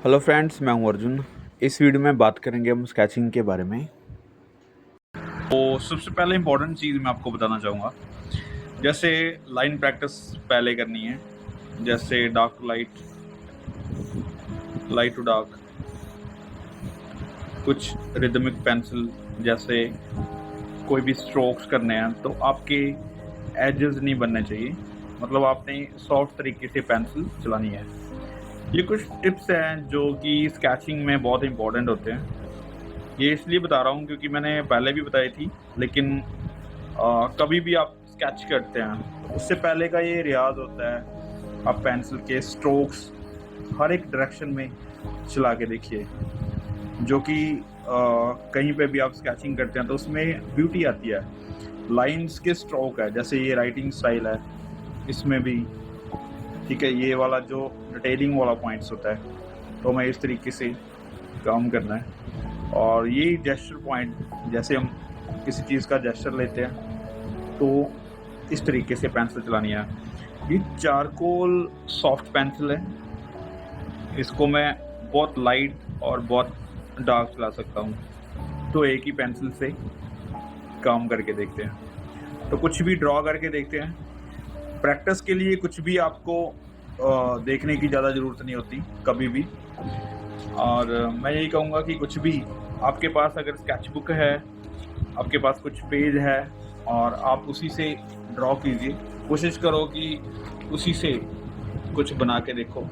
Hello friends, मैं हूं अर्जुन। इस वीडियो में बात करेंगे हम स्केचिंग के बारे में। तो सबसे पहले इम्पोर्टेंट चीज़ मैं आपको बताना चाहूँगा, जैसे लाइन प्रैक्टिस पहले करनी है, जैसे dark to light, light to dark, कुछ रिदमिक पेंसिल, जैसे कोई भी स्ट्रोक्स करने हैं तो आपके एजेस नहीं बनने चाहिए, मतलब आपने सॉफ्ट तरीके से पेंसिल चलानी है। ये कुछ टिप्स हैं जो कि स्केचिंग में बहुत इंपॉर्टेंट होते हैं। ये इसलिए बता रहा हूँ क्योंकि मैंने पहले भी बताई थी, लेकिन कभी भी आप स्केच करते हैं तो उससे पहले का ये रियाज होता है। आप पेंसिल के स्ट्रोक्स हर एक डायरेक्शन में चला के देखिए, जो कि कहीं पे भी आप स्केचिंग करते हैं तो उसमें ब्यूटी आती है। लाइंस के स्ट्रोक है, जैसे ये राइटिंग स्टाइल है, इसमें भी ठीक है। ये वाला जो डिटेलिंग वाला पॉइंट्स होता है तो हमें इस तरीके से काम करना है। और ये जेस्चर पॉइंट, जैसे हम किसी चीज़ का जेस्चर लेते हैं तो इस तरीके से पेंसिल चलानी है। ये चारकोल सॉफ्ट पेंसिल है, इसको मैं बहुत लाइट और बहुत डार्क चला सकता हूँ। तो एक ही पेंसिल से काम करके देखते हैं, तो कुछ भी ड्रॉ करके देखते हैं। प्रैक्टिस के लिए कुछ भी आपको देखने की ज़्यादा ज़रूरत नहीं होती कभी भी। और मैं यही कहूँगा कि कुछ भी आपके पास अगर स्केच बुक है, आपके पास कुछ पेज है और आप उसी से ड्रॉ कीजिए। कोशिश करो कि उसी से कुछ बना के देखो।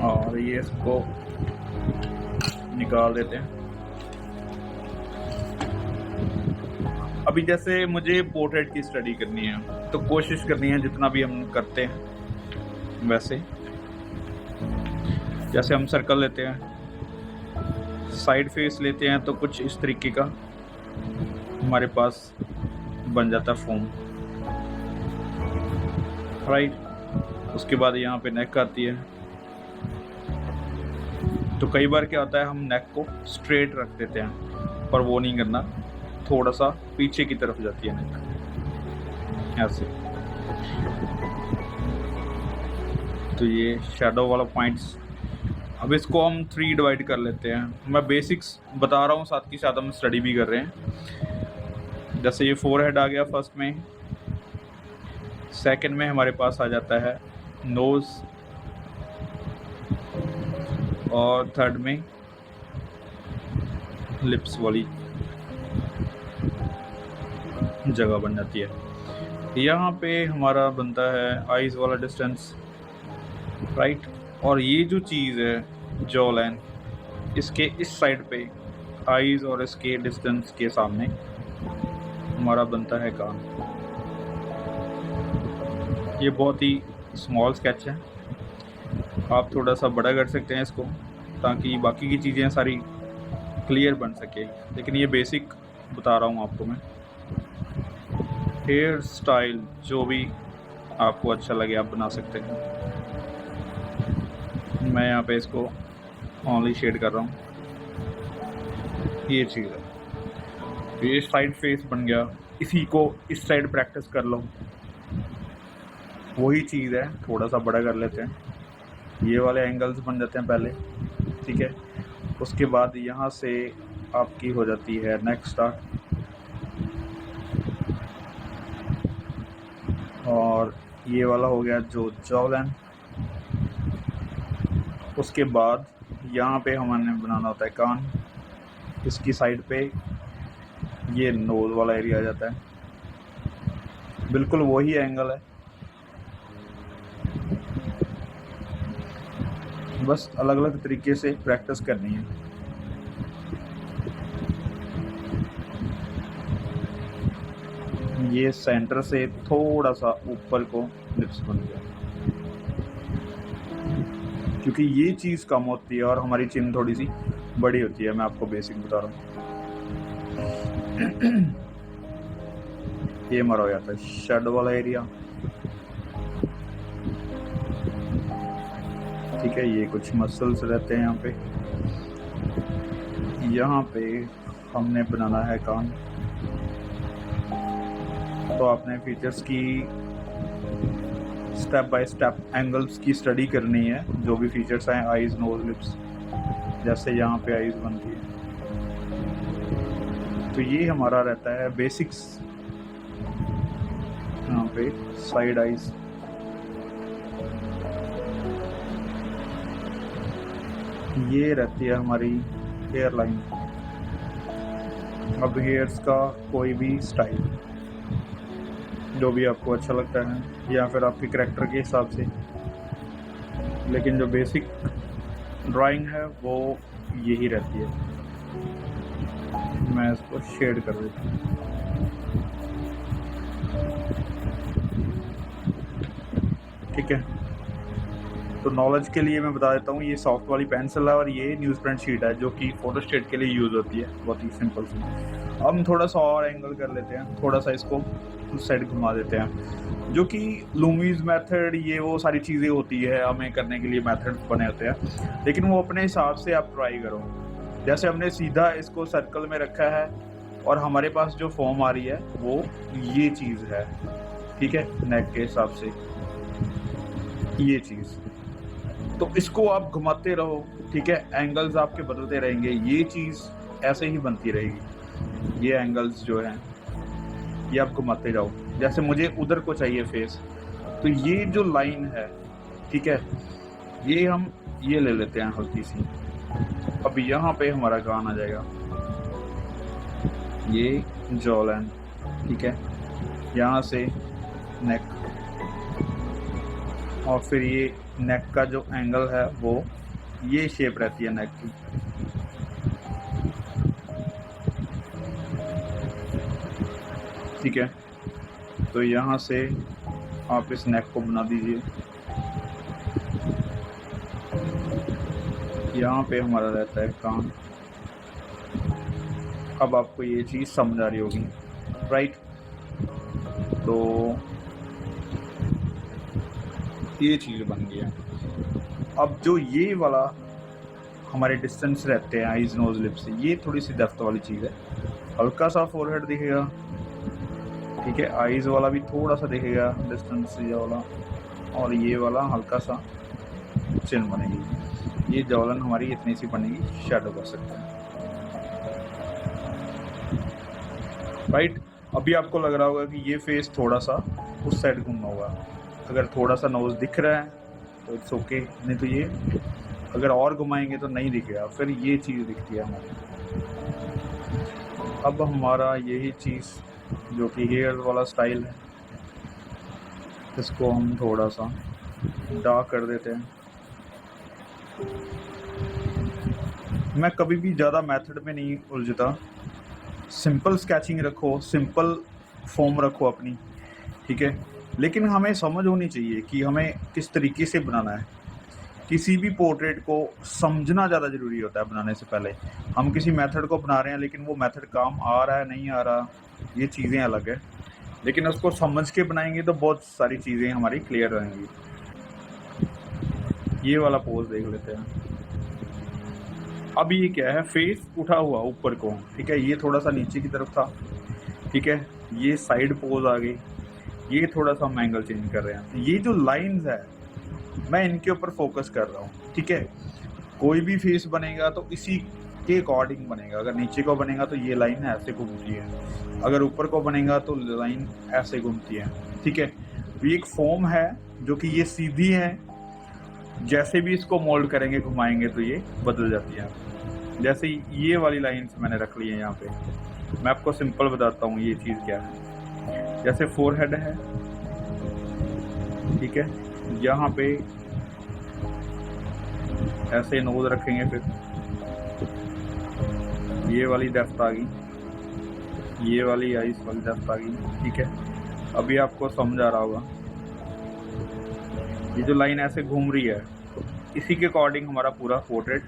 और ये इसको निकाल देते हैं। अभी जैसे मुझे पोर्ट्रेट की स्टडी करनी है तो कोशिश करनी है जितना भी हम करते हैं वैसे, जैसे हम सर्कल लेते हैं, साइड फेस लेते हैं तो कुछ इस तरीके का हमारे पास बन जाता है फॉर्म, राइट। उसके बाद यहाँ पे नेक आती है, तो कई बार क्या होता है हम नेक को स्ट्रेट रख देते हैं, पर वो नहीं करना, थोड़ा सा पीछे की तरफ जाती है नेक ऐसे। तो ये शैडो वाला पॉइंट्स, अब इसको हम 3 डिवाइड कर लेते हैं। मैं बेसिक्स बता रहा हूँ, साथ के साथ हम स्टडी भी कर रहे हैं। जैसे ये फोरहेड आ गया फर्स्ट में, सेकंड में हमारे पास आ जाता है नोज़, और थर्ड में लिप्स वाली जगह बन जाती है। यहाँ पे हमारा बनता है आईज वाला डिस्टेंस, राइट। और ये जो चीज़ है जॉ लाइन, इसके इस साइड पे आईज और इसके डिस्टेंस के सामने हमारा बनता है कान। ये बहुत ही स्मॉल स्केच है, आप थोड़ा सा बड़ा कर सकते हैं इसको ताकि बाकी की चीज़ें सारी क्लियर बन सके, लेकिन ये बेसिक बता रहा हूँ आपको मैं। हेयर स्टाइल जो भी आपको अच्छा लगे आप बना सकते हैं। मैं यहाँ पे इसको ऑनली शेड कर रहा हूँ, ये चीज़ है। ये साइड फेस बन गया, इसी को इस साइड प्रैक्टिस कर लो, वही चीज़ है। थोड़ा सा बड़ा कर लेते हैं, ये वाले एंगल्स बन जाते हैं पहले, ठीक है। उसके बाद यहाँ से आपकी हो जाती है नेक स्टार्ट, और ये वाला हो गया जो जॉ लाइन। उसके बाद यहाँ पे हमने बनाना होता है कान, इसकी साइड पे ये नोज़ वाला एरिया आ जाता है, बिल्कुल वही एंगल है, बस अलग अलग तरीके से प्रैक्टिस करनी है। ये सेंटर से थोड़ा सा ऊपर को लिप्स बन गया, क्योंकि ये चीज़ कम होती है और हमारी चिन थोड़ी सी बड़ी होती है। मैं आपको बेसिक बता रहा हूँ। ये हमारा हो जाता है शैडो वाला एरिया, ठीक है। ये कुछ मसल्स रहते हैं यहाँ पे। यहाँ पे हमने बनाना है कान, तो आपने फीचर्स की स्टेप बाय स्टेप एंगल्स की स्टडी करनी है, जो भी फीचर्स हैं आईज, नोज, लिप्स, जैसे यहाँ पे आईज बनती है। तो ये हमारा रहता है बेसिक्स। यहाँ पे साइड आईज, ये रहती है हमारी हेयर लाइन। अब हेयर्स का कोई भी स्टाइल जो भी आपको अच्छा लगता है या फिर आपके करैक्टर के हिसाब से, लेकिन जो बेसिक ड्राइंग है वो यही रहती है। मैं इसको शेड कर देता हूँ। ठीक है, तो नॉलेज के लिए मैं बता देता हूँ, ये सॉफ्ट वाली पेंसिल है और ये न्यूज़ प्रिंट शीट है जो कि फोटोस्टेट के लिए यूज़ होती है, बहुत ही सिंपल सी। अब हम थोड़ा सा और एंगल कर लेते हैं, थोड़ा सा इसको उस साइड घुमा देते हैं, जो कि लूमीज मेथड, ये वो सारी चीज़ें होती है, हमें करने के लिए मेथड बने होते हैं, लेकिन वो अपने हिसाब से आप ट्राई करो। जैसे हमने सीधा इसको सर्कल में रखा है और हमारे पास जो फॉर्म आ रही है वो ये चीज़ है, ठीक है, नेक के हिसाब से ये चीज़। तो इसको आप घुमाते रहो, ठीक है, एंगल्स आपके बदलते रहेंगे, ये चीज़ ऐसे ही बनती रहेगी। ये एंगल्स जो हैं ये आप घुमाते जाओ। जैसे मुझे उधर को चाहिए फेस, तो ये जो लाइन है, ठीक है, ये हम ये ले लेते हैं हल्की सी। अब यहाँ पे हमारा कान आ जाएगा, ये जॉ लाइन, ठीक है, यहाँ से नेक, और फिर ये नेक का जो एंगल है वो ये शेप रहती है नेक की। ठीक है, तो यहाँ से आप इस नेक को बना दीजिए। यहाँ पे हमारा रहता है कान। अब आपको ये चीज़ समझ आ रही होगी, राइट? तो ये चीज़ बन गई है। अब जो ये वाला हमारे डिस्टेंस रहते हैं आईज, नोज, लिप्स से, ये थोड़ी सी डेप्थ वाली चीज़ है। हल्का सा फोरहेड दिखेगा, ठीक है, आईज वाला भी थोड़ा सा दिखेगा डिस्टेंस ये वाला, और ये वाला हल्का सा चिन बनेगी। ये जॉलन हमारी इतनी सी बनेगी, शैडो कर सकते हैं, राइट? अभी आपको लग रहा होगा कि ये फेस थोड़ा सा उस साइड घूमना होगा। अगर थोड़ा सा नोज दिख रहा है तो इट्स ओके, नहीं तो ये अगर और घुमाएंगे तो नहीं दिखेगा, फिर ये चीज़ दिखती है हमारी। अब हमारा यही चीज़ जो कि हेयर वाला स्टाइल है, इसको हम थोड़ा सा डार्क कर देते हैं। मैं कभी भी ज़्यादा मेथड में नहीं उलझता, सिंपल स्केचिंग रखो, सिंपल फॉर्म रखो अपनी, ठीक है, लेकिन हमें समझ होनी चाहिए कि हमें किस तरीके से बनाना है। किसी भी पोर्ट्रेट को समझना ज़्यादा ज़रूरी होता है बनाने से पहले। हम किसी मेथड को बना रहे हैं, लेकिन वो मेथड काम आ रहा है नहीं आ रहा, ये चीज़ें अलग है, लेकिन उसको समझ के बनाएंगे तो बहुत सारी चीज़ें हमारी क्लियर रहेंगी। ये वाला पोज देख लेते हैं। अब ये क्या है, फेस उठा हुआ ऊपर को, ठीक है, ये थोड़ा सा नीचे की तरफ था, ठीक है, ये साइड पोज आ गई, ये थोड़ा सा हम एंगल चेंज कर रहे हैं। ये जो लाइंस है मैं इनके ऊपर फोकस कर रहा हूँ, ठीक है। कोई भी फेस बनेगा तो इसी के अकॉर्डिंग बनेगा। अगर नीचे को बनेगा तो ये लाइन ऐसे घूमती है, अगर ऊपर को बनेगा तो लाइन ऐसे घूमती है, ठीक है। ये एक फॉर्म है जो कि ये सीधी है, जैसे भी इसको मोल्ड करेंगे घुमाएंगे तो ये बदल जाती है। जैसे ये वाली लाइंस मैंने रख ली है यहाँ पे, मैं आपको सिंपल बताता हूँ ये चीज़ क्या है। जैसे फोरहेड है, ठीक है, यहाँ पे ऐसे नोज रखेंगे, फिर ये वाली डेप्थ आ गई, ये वाली आईज वाली डेप्थ आ गई, ठीक है। अभी आपको समझ आ रहा होगा, ये जो लाइन ऐसे घूम रही है, इसी के अकॉर्डिंग हमारा पूरा पोर्ट्रेट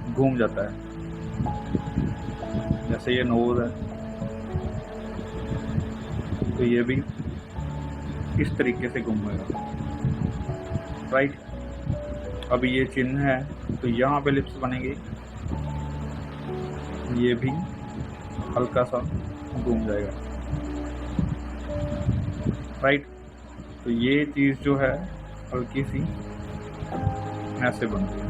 घूम जाता है। जैसे ये नोज है तो ये भी इस तरीके से घूमेगा, राइट। अभी ये चिन्ह है तो यहाँ पे लिप्स बनेंगे, ये भी हल्का सा घूम जाएगा, राइट। तो तो ये चीज़ जो है हल्की सी ऐसे बनती है।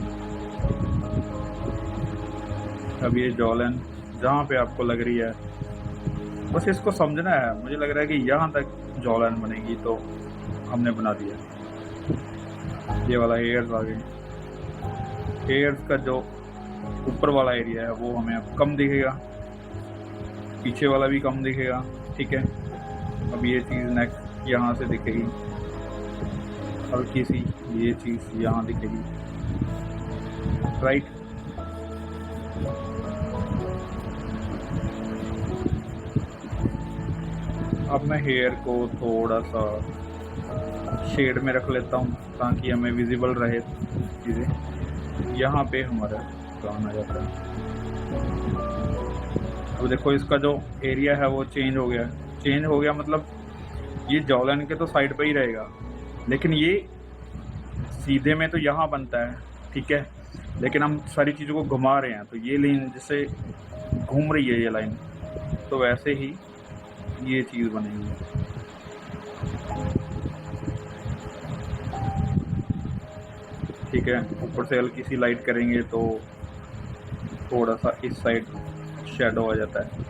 अब ये जॉलन जहाँ पे आपको लग रही है, बस इसको समझना है। मुझे लग रहा है कि यहाँ तक जॉलन बनेगी तो हमने बना दिया। ये वाला हेयर्स आ गए, हेयर्स का जो ऊपर वाला एरिया है वो हमें अब कम दिखेगा, पीछे वाला भी कम दिखेगा, ठीक है। अब ये चीज़ नेक यहाँ से दिखेगी, हल्की सी ये चीज़ यहाँ दिखेगी, राइट। अब मैं हेयर को थोड़ा सा शेड में रख लेता हूँ ताकि हमें विजिबल रहे चीज़ें। यहाँ पे हमारा काम आ जाता है। अब देखो इसका जो एरिया है वो चेंज हो गया मतलब ये जॉलन के तो साइड पे ही रहेगा, लेकिन ये सीधे में तो यहाँ बनता है, ठीक है। लेकिन हम सारी चीज़ों को घुमा रहे हैं तो ये लाइन जैसे घूम रही है ये लाइन, तो वैसे ही ये चीज़ बनेगी। ठीक है, ऊपर से हल्की सी लाइट करेंगे तो थोड़ा सा इस साइड शैडो आ जाता है।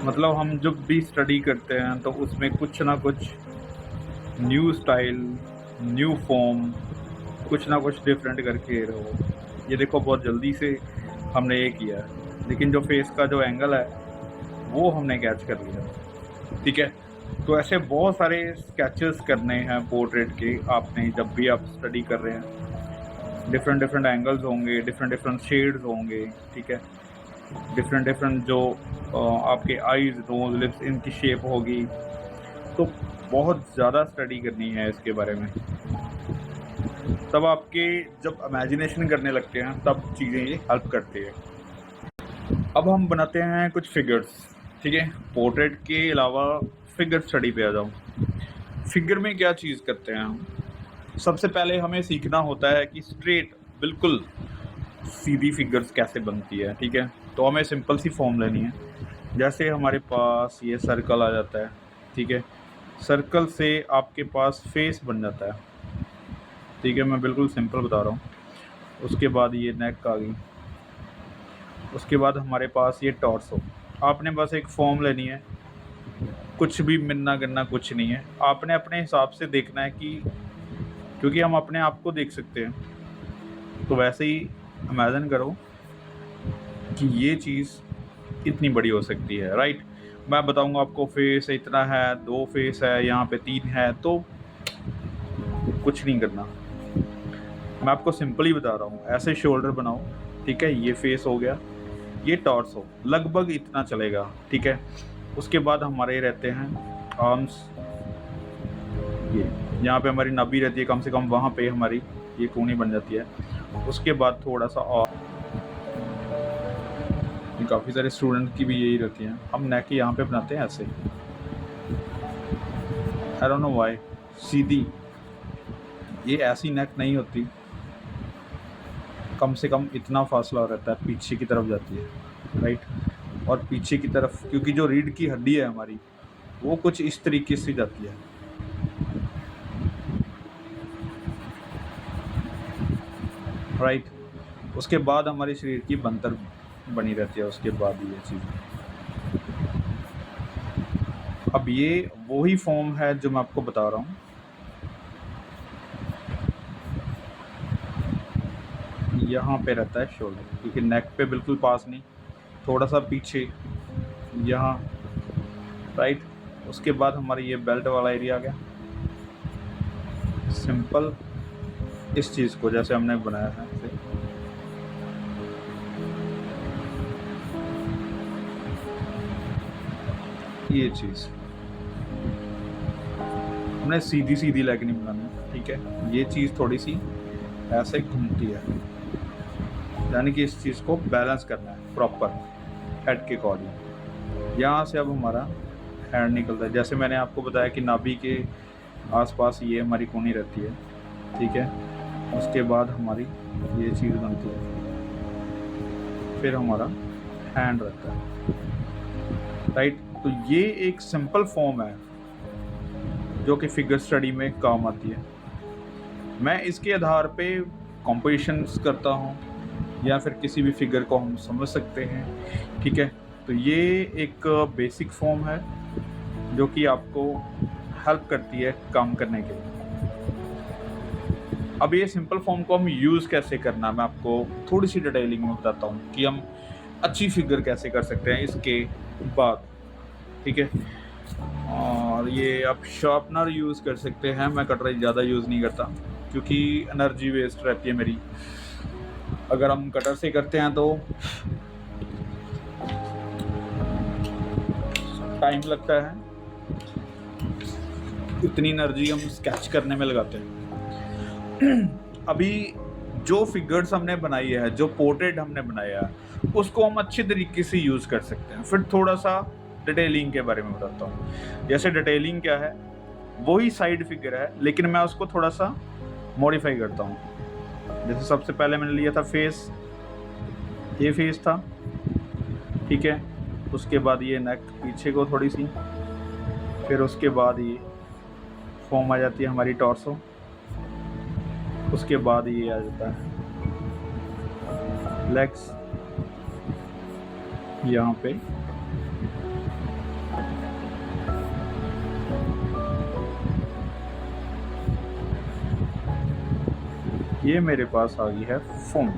मतलब हम जब भी स्टडी करते हैं तो उसमें कुछ ना कुछ न्यू स्टाइल, न्यू फॉर्म, कुछ ना कुछ डिफरेंट करके रहो। ये देखो बहुत जल्दी से हमने ये किया है, लेकिन जो फेस का जो एंगल है वो हमने कैच कर लिया, ठीक है। तो ऐसे बहुत सारे स्केचेस करने हैं पोर्ट्रेट के आपने, जब भी आप स्टडी कर रहे हैं। डिफरेंट एंगल्स होंगे, डिफरेंट शेड्स होंगे, ठीक है। डिफरेंट जो आपके आईज, नोज, लिप्स, इनकी शेप होगी। तो बहुत ज़्यादा स्टडी करनी है इसके बारे में। तब आपके जब इमेजिनेशन करने लगते हैं तब चीज़ें ये हेल्प करती है। अब हम बनाते हैं कुछ फिगर्स, ठीक है। पोर्ट्रेट के अलावा फिगर स्टडी पे आ जाऊँ। फिगर में क्या चीज़ करते हैं हम? सबसे पहले हमें सीखना होता है कि स्ट्रेट बिल्कुल सीधी फिगर्स कैसे बनती है, ठीक है। तो हमें सिंपल सी फॉर्म लेनी है। जैसे हमारे पास ये सर्कल आ जाता है, ठीक है। सर्कल से आपके पास फेस बन जाता है, ठीक है। मैं बिल्कुल सिंपल बता रहा हूँ। उसके बाद ये नेक आ गई, उसके बाद हमारे पास ये टॉर्सो। आपने बस एक फॉर्म लेनी है, कुछ भी मिलना गिनना कुछ नहीं है। आपने अपने हिसाब से देखना है कि क्योंकि हम अपने आप को देख सकते हैं, तो वैसे ही इमेजिन करो कि ये चीज़ इतनी बड़ी हो सकती है, राइट। मैं बताऊंगा आपको फेस इतना है, 2 फेस है, यहाँ पे 3 है, तो कुछ नहीं करना। मैं आपको सिंपल ही बता रहा हूँ। ऐसे शोल्डर बनाओ, ठीक है। ये फेस हो गया, ये टॉर्सो लगभग इतना चलेगा, ठीक है। उसके बाद हमारे रहते हैं आर्म्स, ये यहाँ पे हमारी नाभि रहती है, कम से कम वहाँ पे हमारी ये कूनी बन जाती है। उसके बाद थोड़ा सा और, काफ़ी सारे स्टूडेंट की भी यही रहती हैं। हम नेक यहाँ पे बनाते हैं ऐसे, आई डोंट नो व्हाई। सीधी ये ऐसी नेक नहीं होती, कम से कम इतना फासला रहता है, पीछे की तरफ जाती है, राइट। और पीछे की तरफ क्योंकि जो रीढ़ की हड्डी है हमारी वो कुछ इस तरीके से जाती है, राइट। उसके बाद हमारे शरीर की बनतर बनी रहती है। उसके बाद ये चीज़, अब ये वही फॉर्म है जो मैं आपको बता रहा हूँ। यहाँ पे रहता है शोल्डर, क्योंकि नेक पे बिल्कुल पास नहीं, थोड़ा सा पीछे यहाँ, राइट। उसके बाद हमारी ये बेल्ट वाला एरिया आ गया। सिंपल इस चीज़ को जैसे हमने बनाया है, ये चीज़ हमने सीधी सीधी लेग नहीं बनानी, ठीक है। ये चीज़ थोड़ी सी ऐसे घूमती है, यानी कि इस चीज़ को बैलेंस करना है प्रॉपर हेड के अकॉर्डिंग। यहाँ से अब हमारा हैंड निकलता है। जैसे मैंने आपको बताया कि नाभि के आसपास ये हमारी कोनी रहती है, ठीक है। उसके बाद हमारी ये चीज़ बनती है, फिर हमारा हैंड रहता है, राइट। तो ये एक सिंपल फॉर्म है जो कि फिगर स्टडी में काम आती है। मैं इसके आधार पे कॉम्पोजिशंस करता हूँ या फिर किसी भी फिगर को हम समझ सकते हैं, ठीक है। तो ये एक बेसिक फॉर्म है जो कि आपको हेल्प करती है काम करने के लिए। अब ये सिंपल फॉर्म को हम यूज़ कैसे करना, मैं आपको थोड़ी सी डिटेलिंग में बताता हूँ कि हम अच्छी फिगर कैसे कर सकते हैं इसके बाद, ठीक है। और ये आप शार्पनर यूज़ कर सकते हैं, मैं कटराई ज़्यादा यूज़ नहीं करता क्योंकि एनर्जी वेस्ट रहती है मेरी। अगर हम कटर से करते हैं तो टाइम लगता है, इतनी एनर्जी हम स्केच करने में लगाते हैं। अभी जो फिगर्स हमने बनाई है, जो पोर्ट्रेट हमने बनाया है, उसको हम अच्छे तरीके से यूज़ कर सकते हैं। फिर थोड़ा सा डिटेलिंग के बारे में बताता हूँ। जैसे डिटेलिंग क्या है, वही साइड फिगर है लेकिन मैं उसको थोड़ा सा मॉडिफाई करता हूँ। जैसे सबसे पहले मैंने लिया था फेस, ये फेस था, ठीक है। उसके बाद ये नेक पीछे को थोड़ी सी, फिर उसके बाद ये फॉर्म आ जाती है हमारी टॉर्सो, उसके बाद ये आ जाता है लेग्स यहाँ पे, ये मेरे पास आ गई है फॉर्म,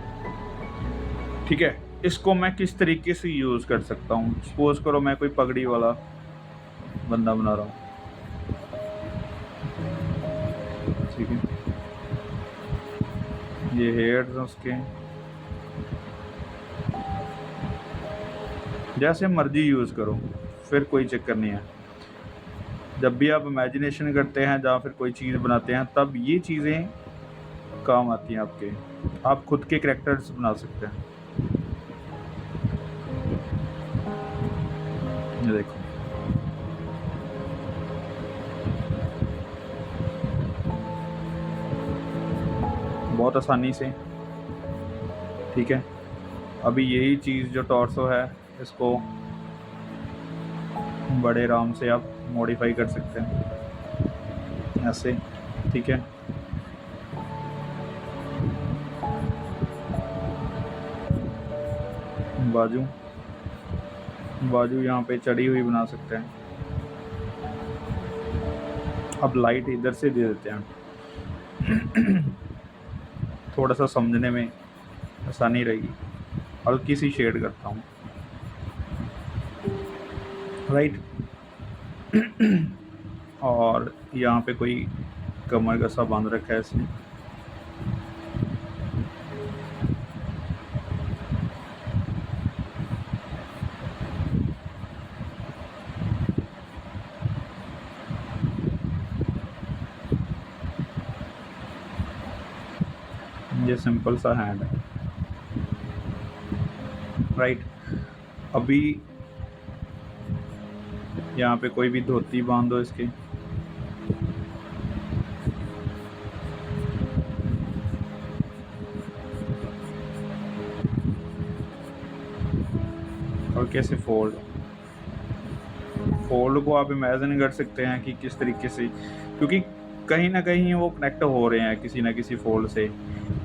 ठीक है। इसको मैं किस तरीके से यूज़ कर सकता हूँ, सपोज करो मैं कोई पगड़ी वाला बंदा बना रहा हूँ, ठीक है। ये हेयर्स हैं उसके, जैसे मर्जी यूज़ करो, फिर कोई चक्कर नहीं है। जब भी आप इमेजिनेशन करते हैं या फिर कोई चीज़ बनाते हैं तब ये चीज़ें काम आती हैं आपके, आप खुद के कैरेक्टर्स बना सकते हैं। ये देखो, बहुत आसानी से, ठीक है। अभी यही चीज़ जो टॉर्सो है, इसको बड़े आराम से आप मॉडिफाई कर सकते हैं ऐसे, ठीक है। बाजू, बाजू यहाँ पे चढ़ी हुई बना सकते हैं। अब लाइट इधर से दे देते हैं, थोड़ा सा समझने में आसानी रहेगी। हल्की सी शेड करता हूँ, राइट। और यहाँ पे कोई कमर का सा बांध रखा है इसने, ये सिंपल सा हैंड है, राइट। अभी यहाँ पे कोई भी धोती बांध दो इसके, और कैसे फोल्ड को आप इमेजिन कर सकते हैं कि किस तरीके से, क्योंकि कहीं ना कहीं वो कनेक्ट हो रहे हैं किसी ना किसी फोल्ड से,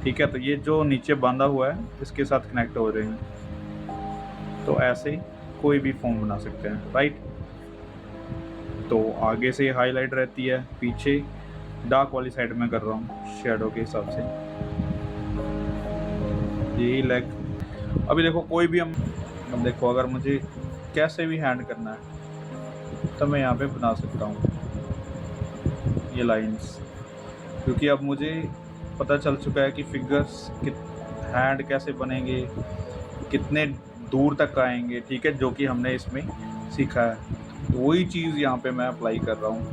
ठीक है। तो ये जो नीचे बांधा हुआ है इसके साथ कनेक्ट हो रहे हैं, तो ऐसे कोई भी फॉर्म बना सकते हैं, राइट। तो आगे से हाईलाइट रहती है, पीछे डार्क वाली साइड में कर रहा हूँ शेडो के हिसाब से, यही लेग। अभी देखो कोई भी हम देखो, अगर मुझे कैसे भी हैंड करना है तो मैं यहाँ पे बना सकता हूँ ये लाइंस, क्योंकि अब मुझे पता चल चुका है कि फिगर्स हैंड कैसे बनेंगे, कितने दूर तक आएंगे, ठीक है, जो कि हमने इसमें सीखा है। वही चीज़ यहाँ पे मैं अप्लाई कर रहा हूँ,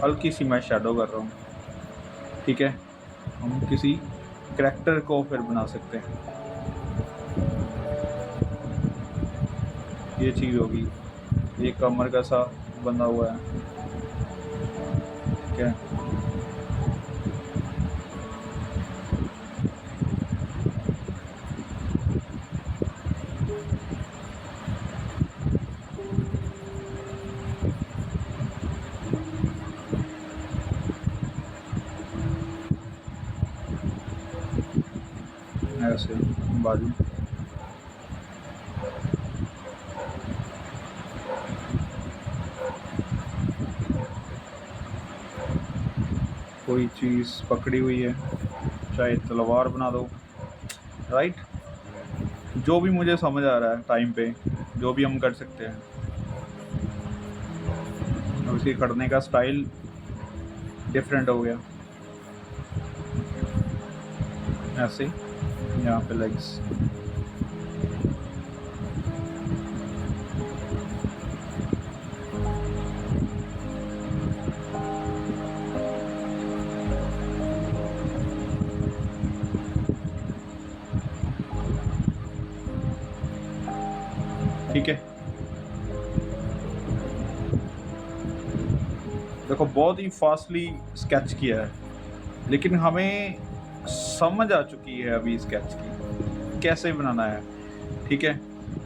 हल्की सी मैं शैडो कर रहा हूँ, ठीक है। हम किसी कैरेक्टर को फिर बना सकते हैं, ये चीज़ होगी, ये कमर का सा बंधा हुआ है, ठीक है। ऐसे बाजू, कोई चीज़ पकड़ी हुई है, चाहे तलवार बना दो, राइट। जो भी मुझे समझ आ रहा है टाइम पे, जो भी हम कर सकते हैं। अब इसके करने का स्टाइल डिफरेंट हो गया, ऐसे यहाँ पे लेग्स, ठीक है। देखो बहुत ही फास्टली स्केच किया है, लेकिन हमें समझ आ चुकी है अभी स्केच की कैसे बनाना है, ठीक है।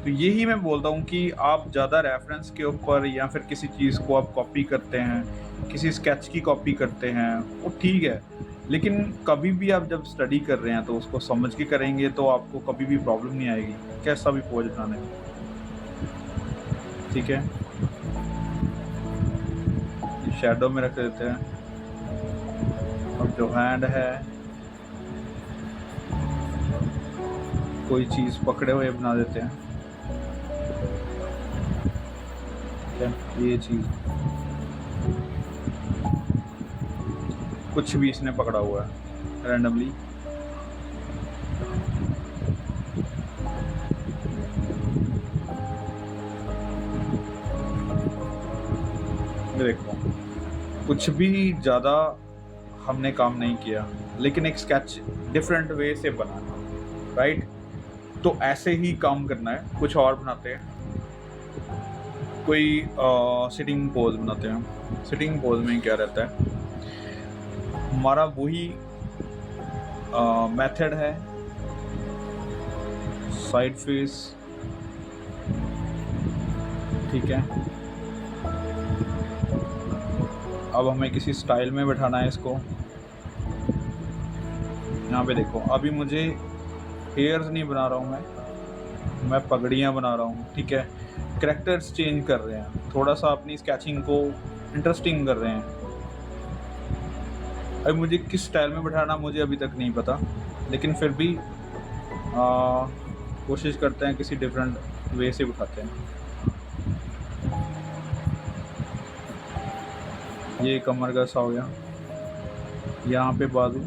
तो यही मैं बोलता हूँ कि आप ज़्यादा रेफरेंस के ऊपर या फिर किसी चीज़ को आप कॉपी करते हैं, किसी स्केच की कॉपी करते हैं, वो ठीक है, लेकिन कभी भी आप जब स्टडी कर रहे हैं तो उसको समझ के करेंगे तो आपको कभी भी प्रॉब्लम नहीं आएगी कैसा भी पोज बनाने में, ठीक है। शैडो में रख देते हैं। अब जो हैंड है, कोई चीज़ पकड़े हुए बना देते हैं, क्या ये चीज़, कुछ भी इसने पकड़ा हुआ है रैंडमली, देखो कुछ भी ज़्यादा हमने काम नहीं किया, लेकिन एक स्केच डिफरेंट वे से बना, राइट। तो ऐसे ही काम करना है। कुछ और बनाते हैं, कोई सिटिंग पोज बनाते हैं। सिटिंग पोज में क्या रहता है, हमारा वही मेथड है, साइड फेस, ठीक है। अब हमें किसी स्टाइल में बैठाना है इसको। यहाँ पे देखो, अभी मुझे हेयर्स नहीं बना रहा हूँ मैं पगड़ियाँ बना रहा हूँ, ठीक है। कैरेक्टर्स चेंज कर रहे हैं, थोड़ा सा अपनी स्केचिंग को इंटरेस्टिंग कर रहे हैं। अभी मुझे किस स्टाइल में बैठाना मुझे अभी तक नहीं पता, लेकिन फिर भी कोशिश करते हैं किसी डिफरेंट वे से बैठाते हैं। ये कमर का सा हो गया, यहाँ पे बाजू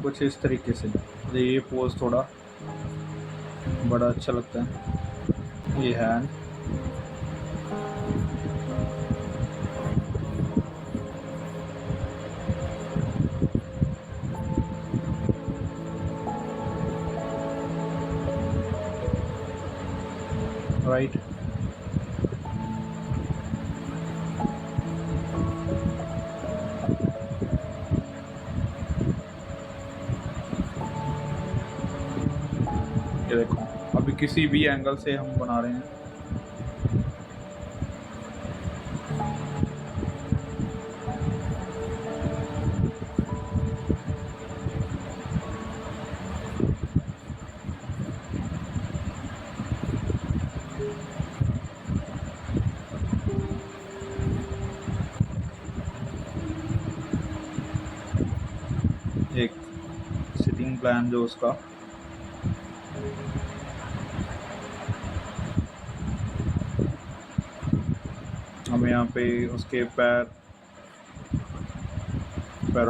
कुछ इस तरीके से। ये पोज थोड़ा बड़ा अच्छा लगता है। ये हैंड, राइट। ये देखो, अभी किसी भी एंगल से हम बना रहे हैं। एक सिटिंग प्लान जो उसका, हम यहाँ पे उसके पैरों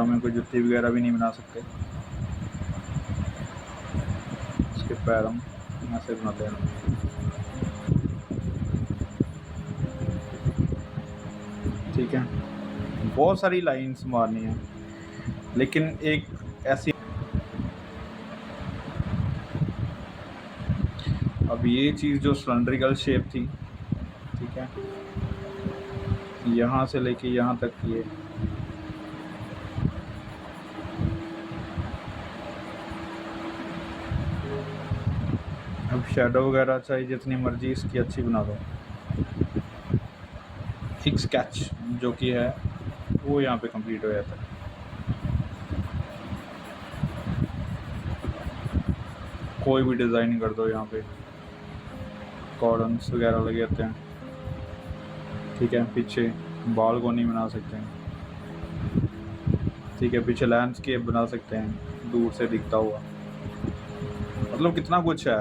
में कोई जुत्ती वगैरह भी नहीं बना सकते। उसके पैर हम यहाँ से बनाते हैं, ठीक है। बहुत सारी लाइंस मारनी है, लेकिन एक ऐसी, अब ये चीज़ जो सिलेंड्रिकल शेप थी, ठीक है, यहाँ से लेके यहाँ तक ये, अब शेडो वगैरह चाहे जितनी मर्जी इसकी अच्छी बना दो। एक स्केच जो कि है वो यहाँ पे कंप्लीट हो जाता है। कोई भी डिज़ाइन कर दो यहाँ पे, कॉर्डन्स वगैरह लगे रहते हैं, ठीक है। पीछे बालकोनी बना सकते हैं, ठीक है। पीछे लैंडस्केप बना सकते हैं दूर से दिखता हुआ। मतलब कितना कुछ है,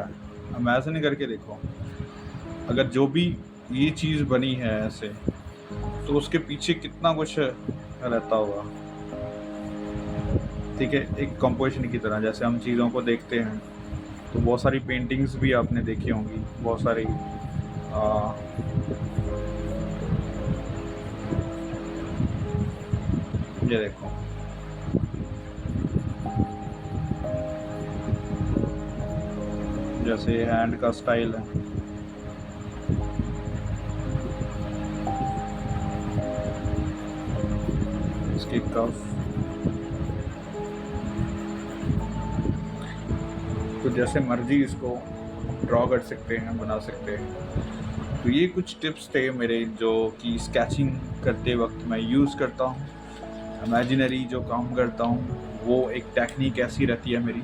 इमेजिन करके देखो। अगर जो भी ये चीज़ बनी है ऐसे, तो उसके पीछे कितना कुछ रहता होगा, ठीक है। एक कंपोजिशन की तरह जैसे हम चीज़ों को देखते हैं, तो बहुत सारी पेंटिंग्स भी आपने देखी होंगी, बहुत सारी ये देखो, जैसे हैंड का स्टाइल है, इसकी कफ, तो जैसे मर्जी इसको ड्रॉ कर सकते हैं, बना सकते हैं। तो ये कुछ टिप्स थे मेरे जो कि स्केचिंग करते वक्त मैं यूज़ करता हूँ। इमेजिनरी जो काम करता हूँ वो एक टेक्निक ऐसी रहती है मेरी